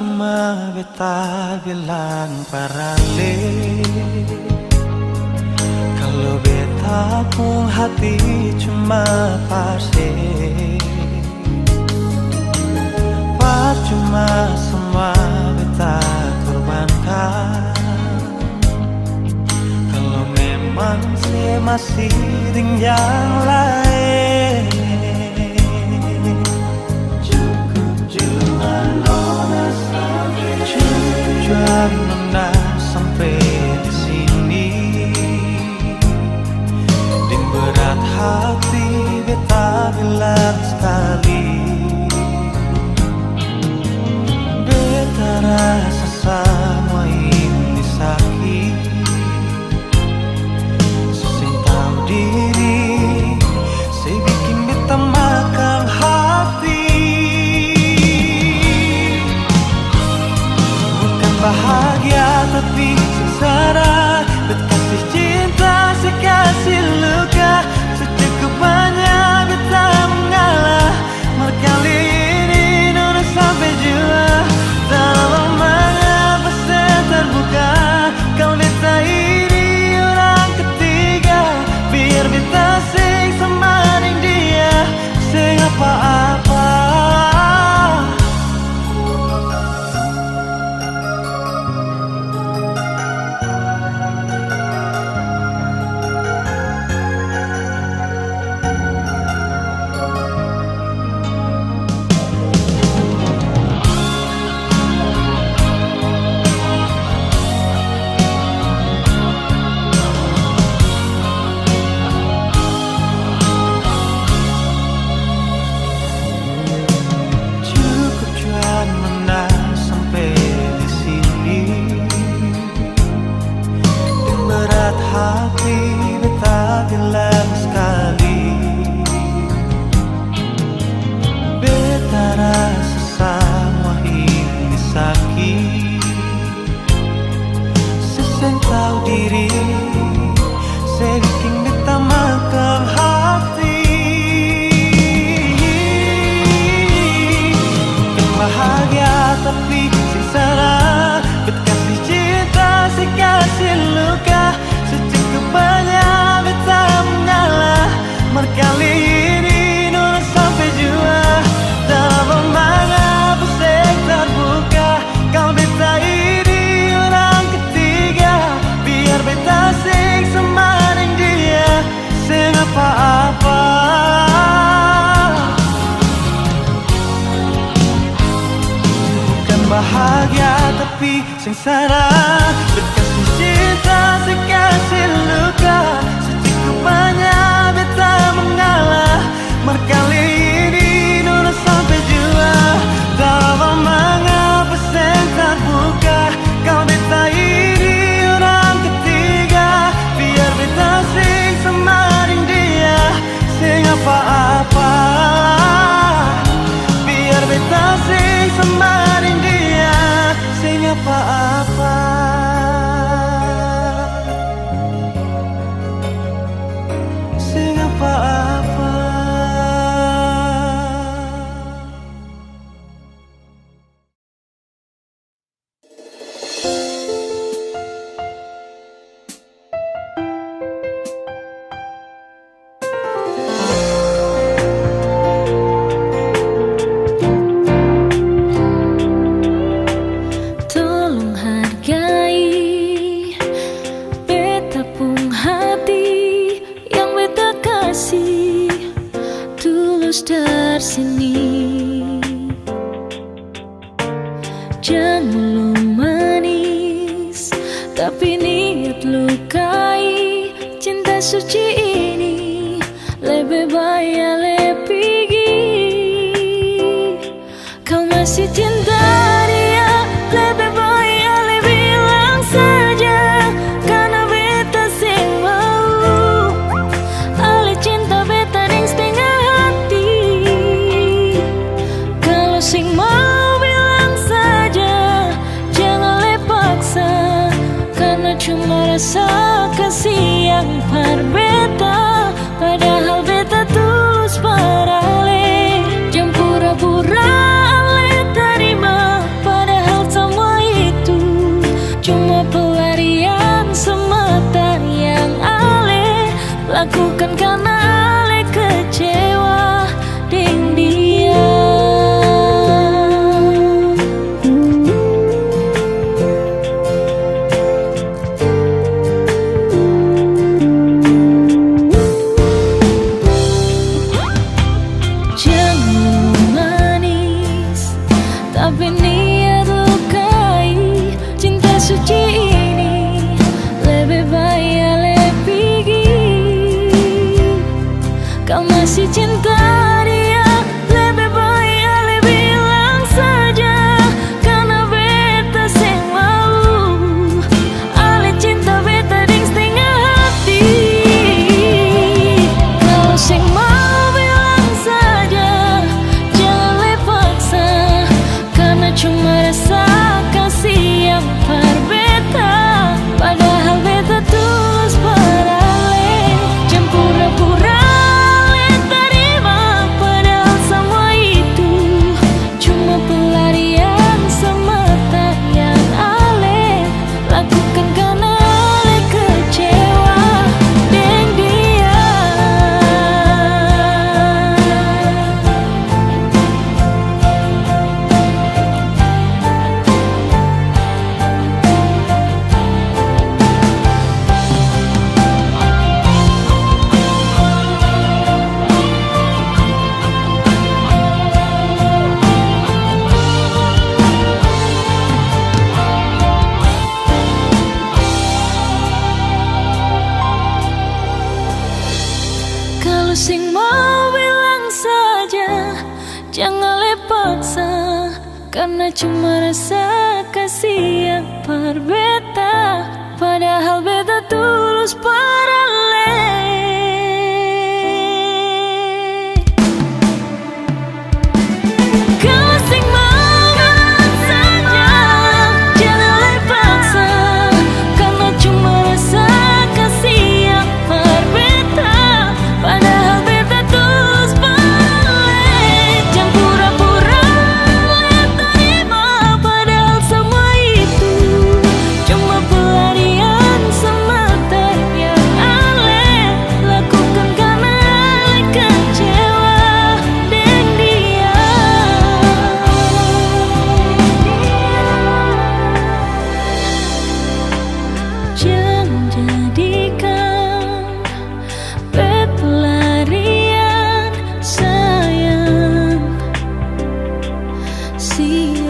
Cuma beta bilang parale, kalau beta pun hati cuma pase. Percuma semua beta korbankan, kalau memang saya masih dengan yang lain. Cukup nona sampai di sini, dan berat hati beta bilang sekali, beta rasa semua ini sakit. Saya tahu diri, saya bikin beta makan hati. Bahagia tapi sengsara, berkasih cinta sekasih luka, secukup banyak beta mengalah. Kali ini nona sampai jua, dalam mengapa saya terbuka. Kalau beta ini orang ketiga, biar beta sing semaring dia, sing apa-apa. Kali ini nona sampai jua, dalam mengapa saya terbuka. Kalau beta ini orang ketiga, biar beta sing semaring dia, sing apa-apa. Bukan bahagia tapi sengsara, berkasih cinta sekasih luka, secukup banyak beta mengalah. Kali ini nona sampai jua, dalam mengapa saya terbuka. Kalau beta ini orang ketiga, biar beta sing semaring dia, sing apa-apa. Biar beta sing semaring dia, sing apa-apa. Sing apa-apa. Tolong hargai beta pun hati yang beta kasih tulus dari sini. Jangan mulut manis tapi niat lukai. Cinta suci ini lebih baik lebih pergi. Kau masih cinta dia, lebih baik lebih bilang saja, karena beta sing mau. Ale cinta beta deng setengah hati. Kalau sing mau bilang saja, jangan le paksa, karena cuma rasa kasih yang par beta. Padahal beta tulus parale, jam pura-pura ale tadi masih cinta dia, lebih baik ale bilang saja, karena beta seng mau. Ale cinta beta ding setengah hati. Kalau seng mau bilang saja, jangan le paksa, karena cuma rasa kasih yang par beta. Padahal beta tulus pada ale, jangan pura-pura le terima. Padahal semua itu cuma pelarian semata yang ale lakukan karena ale kecewa dengan dia. Kalau sing mau bilang saja, jangan le paksa, karena cuma rasa kasih yang par beta. Padahal beta tulus pada le. Kalau sing mau bilang saja, jangan le paksa, karena cuma rasa kasih yang par beta. Padahal beta tulus pada le, jangan pura-pura le terima. Padahal semua itu cuma pelarian semata yang ale lakukan karena ale kecewa dengan dia. Jangan jadikan bet pelarian sayang, siap.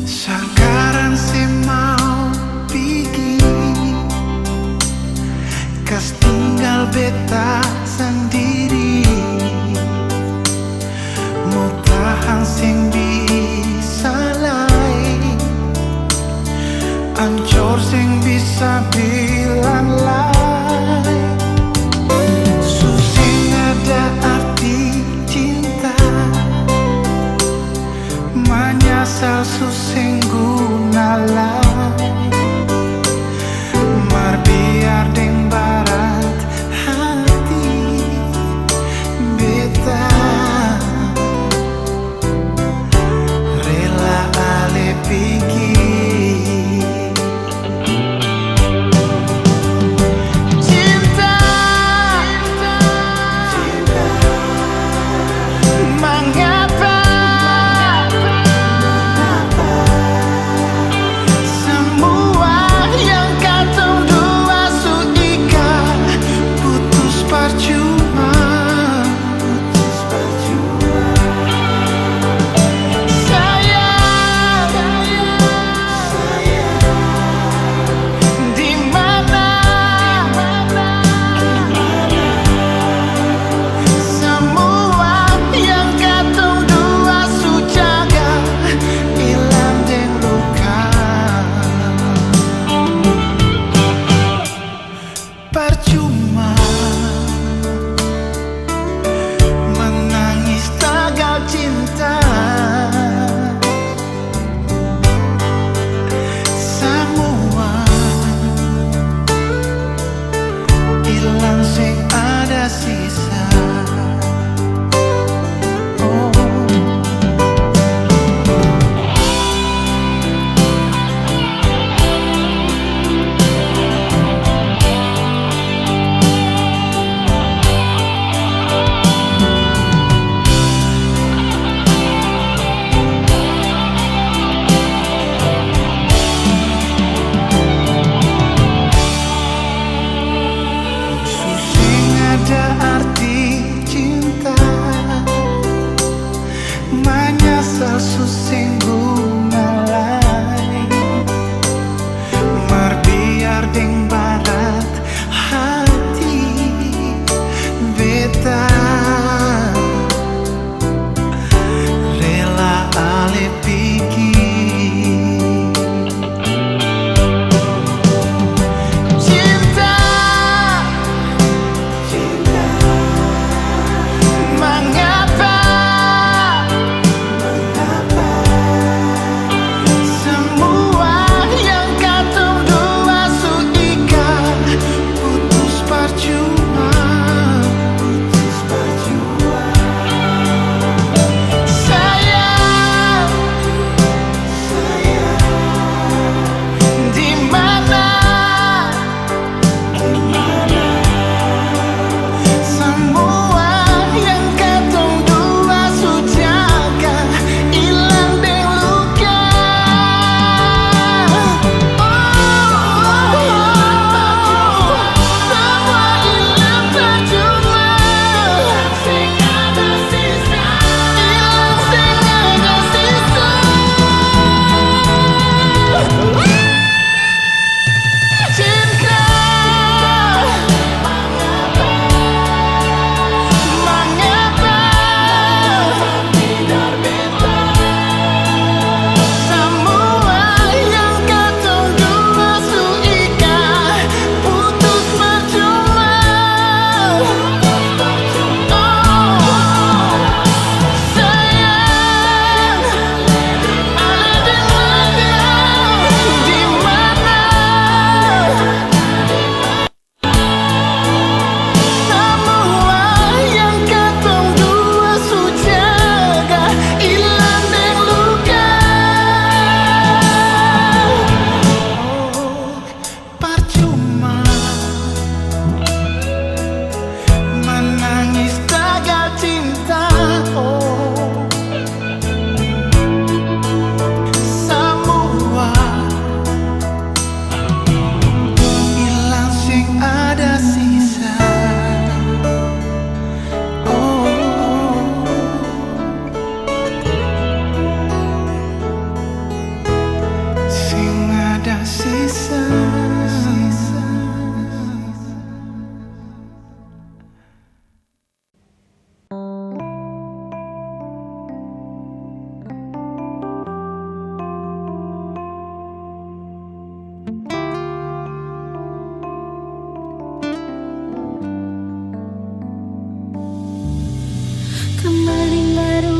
Sekarang sih mau pergi, kas tinggal beta sendiri. Mau tahan sing bisa lain, ancur sing bisa bilang lain. Susing ada arti cinta, menyesal susing guna lain. Mar biar deng barat hati beta, rela ale pergi.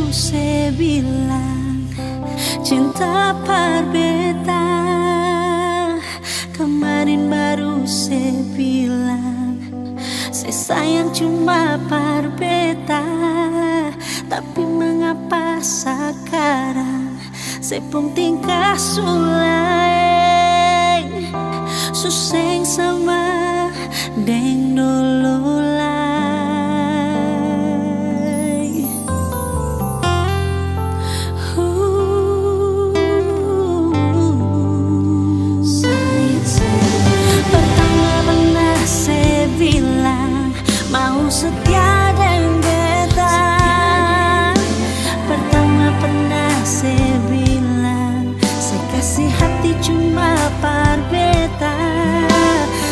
saya bilang cinta parbeta. Kemarin baru saya bilang saya sayang cuma parbeta. Tapi mengapa sekarang saya pun tingkah sulai suseng sama deng dulu lai. Pertama pernah saya bilang mau setia dan beta. Pertama pernah saya bilang saya kasih hati cuma parbeta.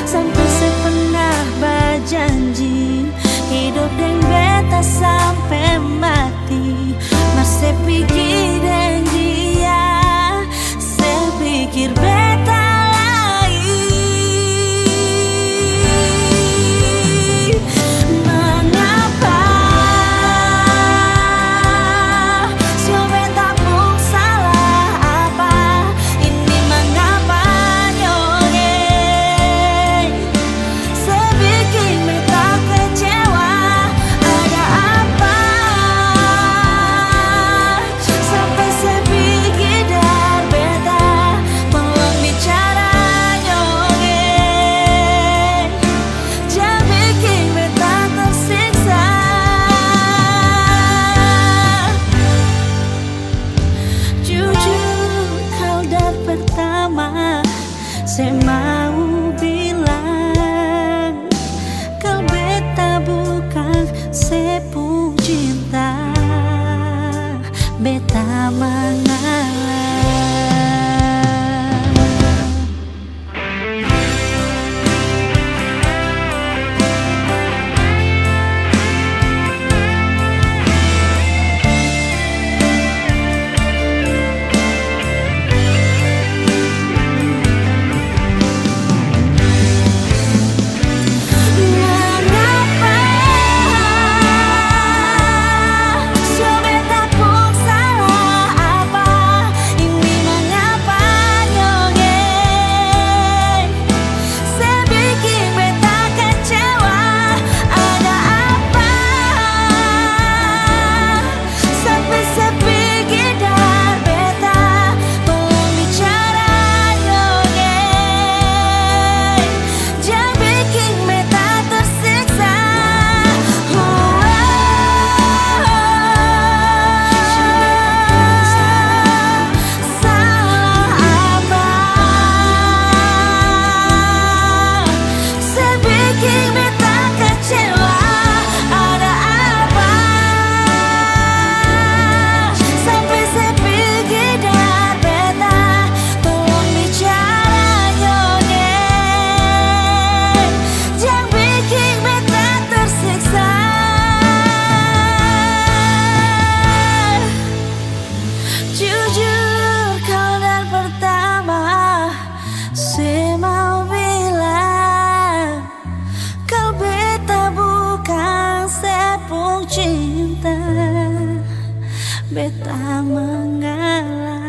Sampai saya pernah berjanji hidup dengan beta sampai mati. Mas saya pikir dengan dia, saya pikir beta lain. Mengapa si beta pun salah apa? Ini mengapa nyongeng? Saya bikin beta kecewa. Ada apa? Sampai saya pikir dar beta. Tolong bicara nyongeng. Jangan bikin beta tersiksa. Jujur kau dari pertama saya mau bilang kau beta bukan sepung cinta. Beta mengalah. Mengapa si beta pun salah apa? Ini mengapa nyongeng? Saya bikin beta kecewa. Ada apa? Sampai saya pikir dar beta. Tolong bicara nyongeng. Jangan bikin beta tersiksa. Salah apa? Saya bikin beta kecewa. Ada apa? Sampai saya pikir dar beta. Tolong bicara nyongeng. Jangan bikin beta tersiksa. Jujur kau dari pertama saya mau bilang kau beta bukan sepung cinta. Beta mengalah.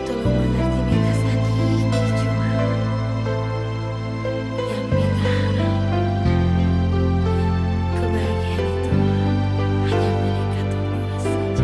Tolong mengerti beta sedikit cuma. Yang beta harap kebahagiaan itu hanya milik kata berdua saja.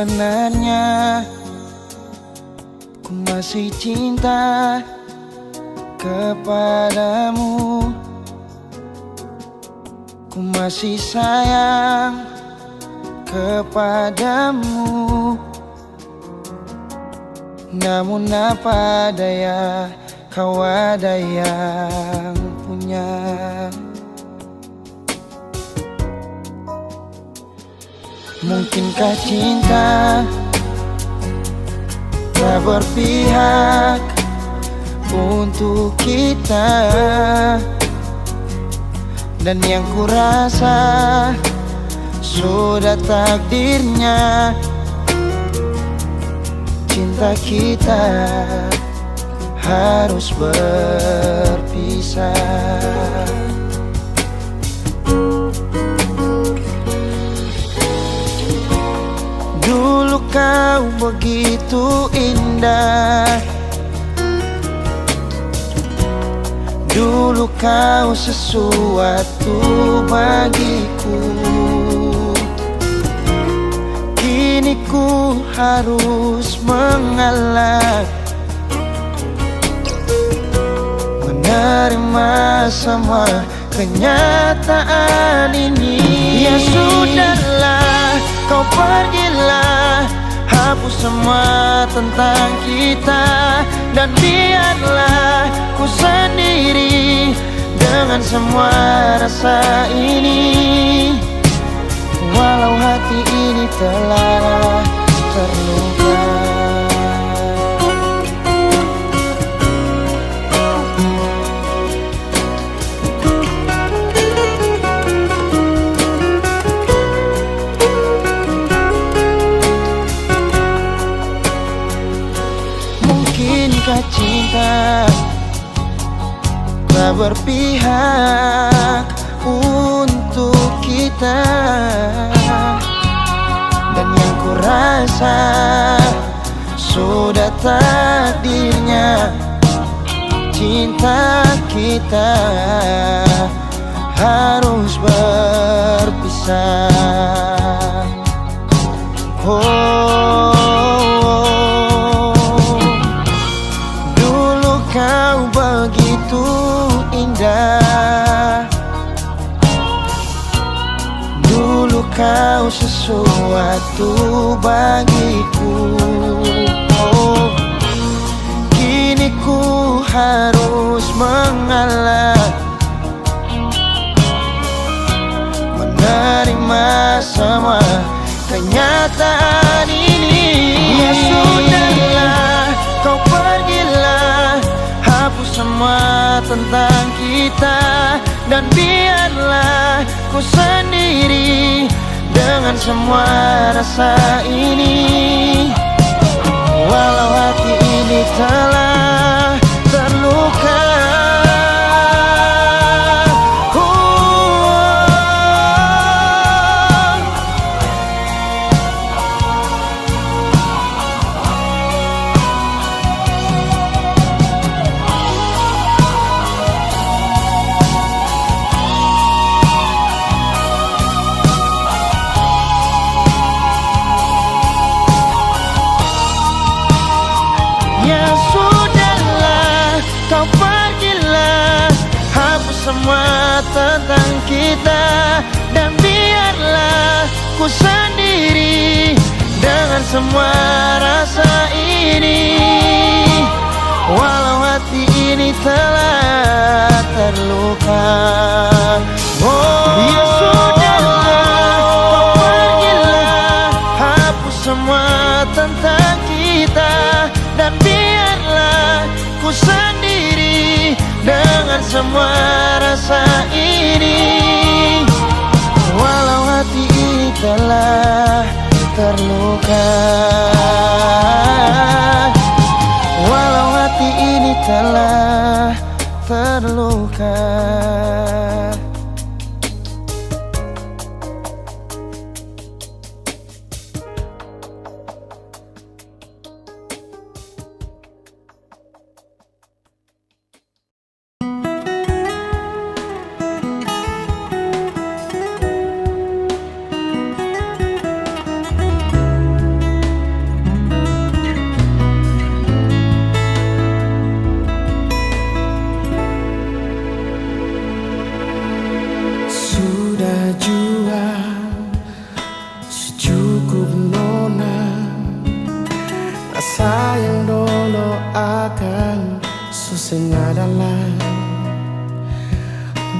Sebenarnya ku masih cinta kepadamu, ku masih sayang kepadamu. Namun apa daya, kau ada yang punya. Mungkinkah cinta tak berpihak untuk kita, dan yang kurasa sudah takdirnya cinta kita harus berpisah. Dulu kau begitu indah, dulu kau sesuatu bagiku. Kini ku harus mengalah, menerima semua kenyataan ini. Ya sudahlah, kau pergilah, hapus semua tentang kita, dan biarlah ku sendiri dengan semua rasa ini. Walau hati ini telah terluka. Mungkinkah cinta tak berpihak untuk kita, dan yang kurasa sudah takdirnya cinta kita harus berpisah. Dulu kau begitu indah, dulu kau sesuatu bagiku. Kini ku harus mengalah, menerima semua kenyataan ini. Ya sudahlah, kau pergilah, hapus semua tentang kita, dan biarlah ku sendiri dengan semua rasa ini. Walau hati ini telah terluka. Ya sudahlah, kau pergilah, hapus semua tentang kita, dan biarlah ku sendiri dengan semua rasa ini. Walau hati ini telah terluka. Ya sudahlah, kau pergilah, hapus semua tentang kita, dan biarlah ku sendiri dengan semua rasa ini. Walau hati ini telah terluka, walau hati ini telah terluka. akan suseng adalah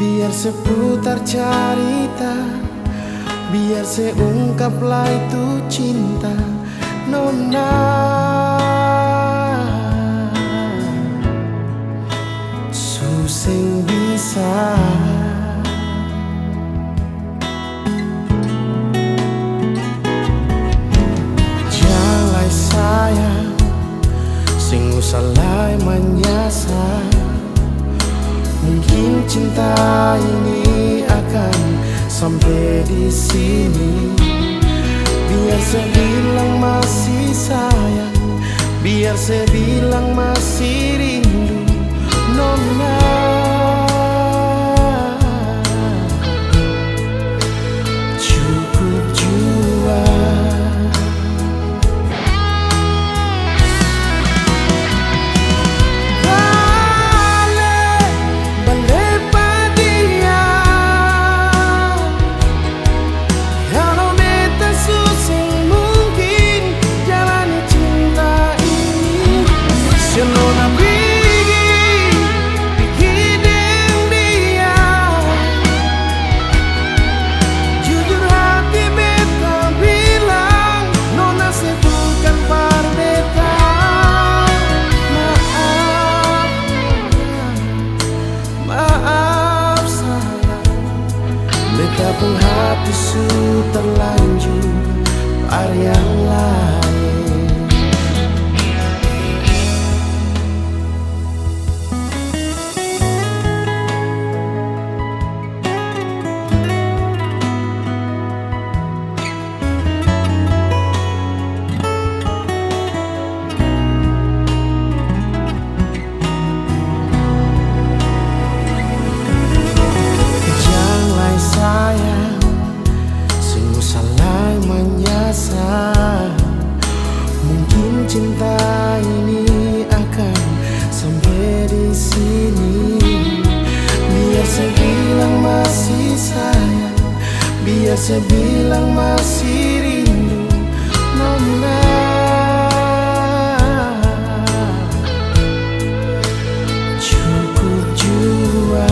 biar seputar cerita, biar seungkaplah itu cinta nona. Suseng bisa jalai sayang, sing usalai menyasar. Mungkin cinta ini akan sampai di sini. Biar saya bilang masih sayang, biar saya bilang masih rindu nona. Cukup jua betapun hati su terlanjur pada yang lain. Mungkin cinta ini akan sampai di sini. Biar saya bilang masih sayang, biar saya bilang masih rindu nona. Cukup jua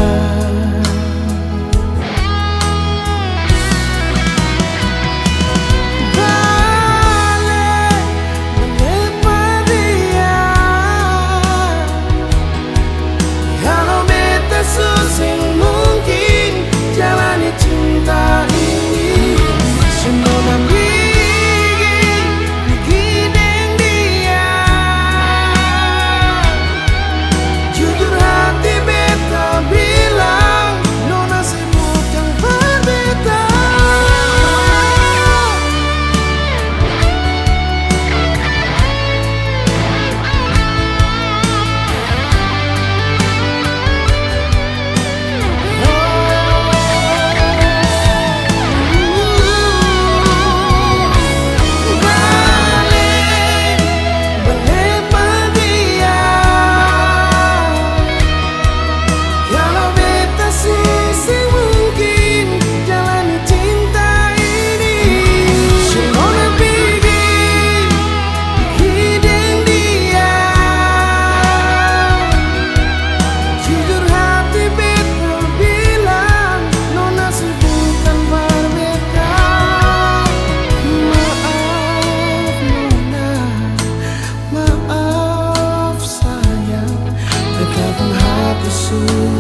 cinta ini semua bikin dia. Jujur hati beta bilang nona sibuk yang berbeda.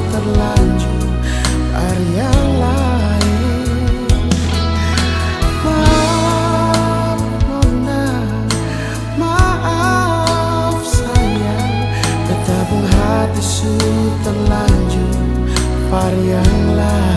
Terlanjur pada yang lain. Maaf nona, maaf sayang, betapun hati su terlanjur pada yang lain.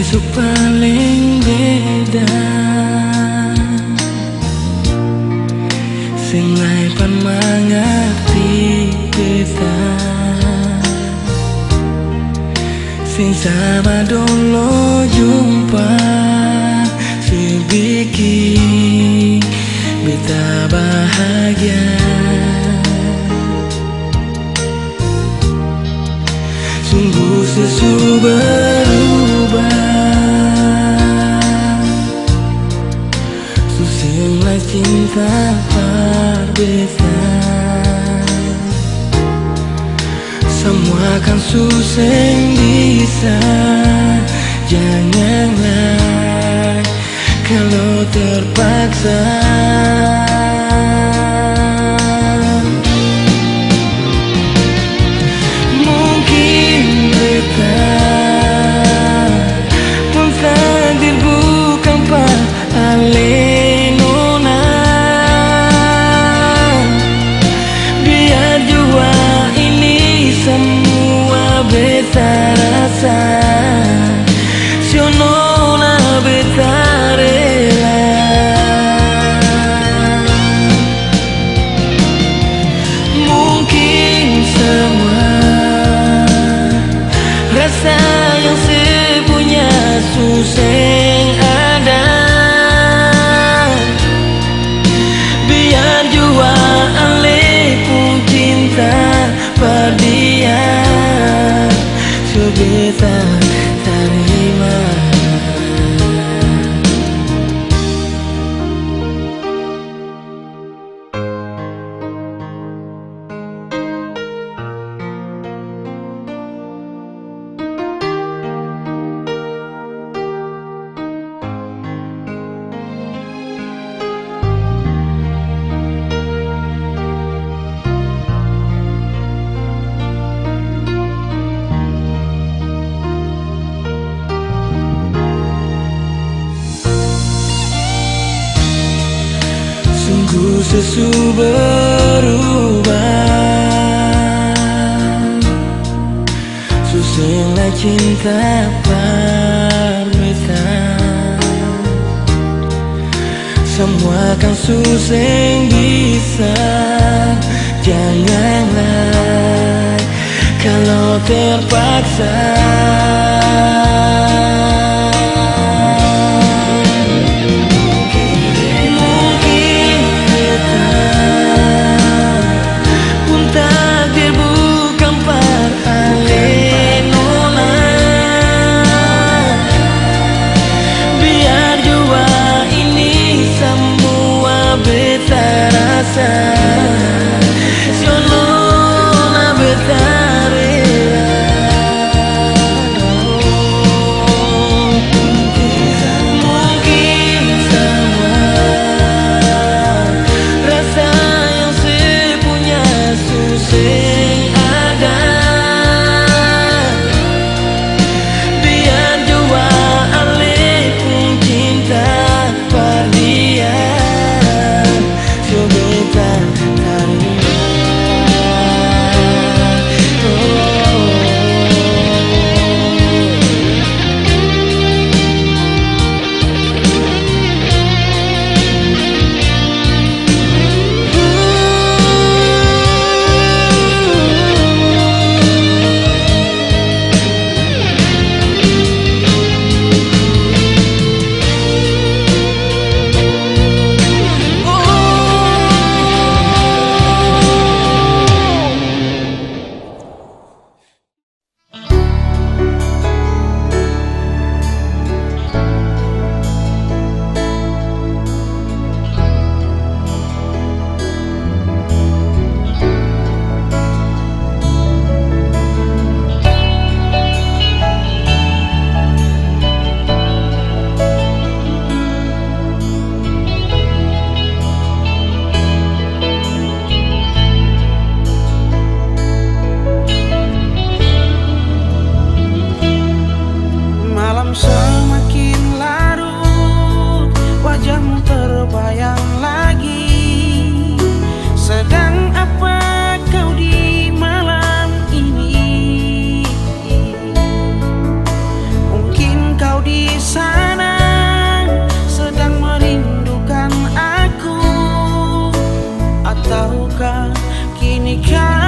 Su paling beda sing lain pan mangerti beta sing sama dulu jumpa si bikin beta bahagia sungguh sesu berubah susah cinta berbeda semua kan susah bisa janganlah kalau terpaksa mungkin beta pun takdir bukan pak Alenona biar jua ini semua beta rasa sionona beta rela mungkin semua rasa yang sepunya susah ada biar jua ale pun cinta pada dia sebeta terima sungguh sesu berubah susahlah cinta berbeda semua kan susah bisa janganlah kalau terpaksa sionona beta rela cinta kini kan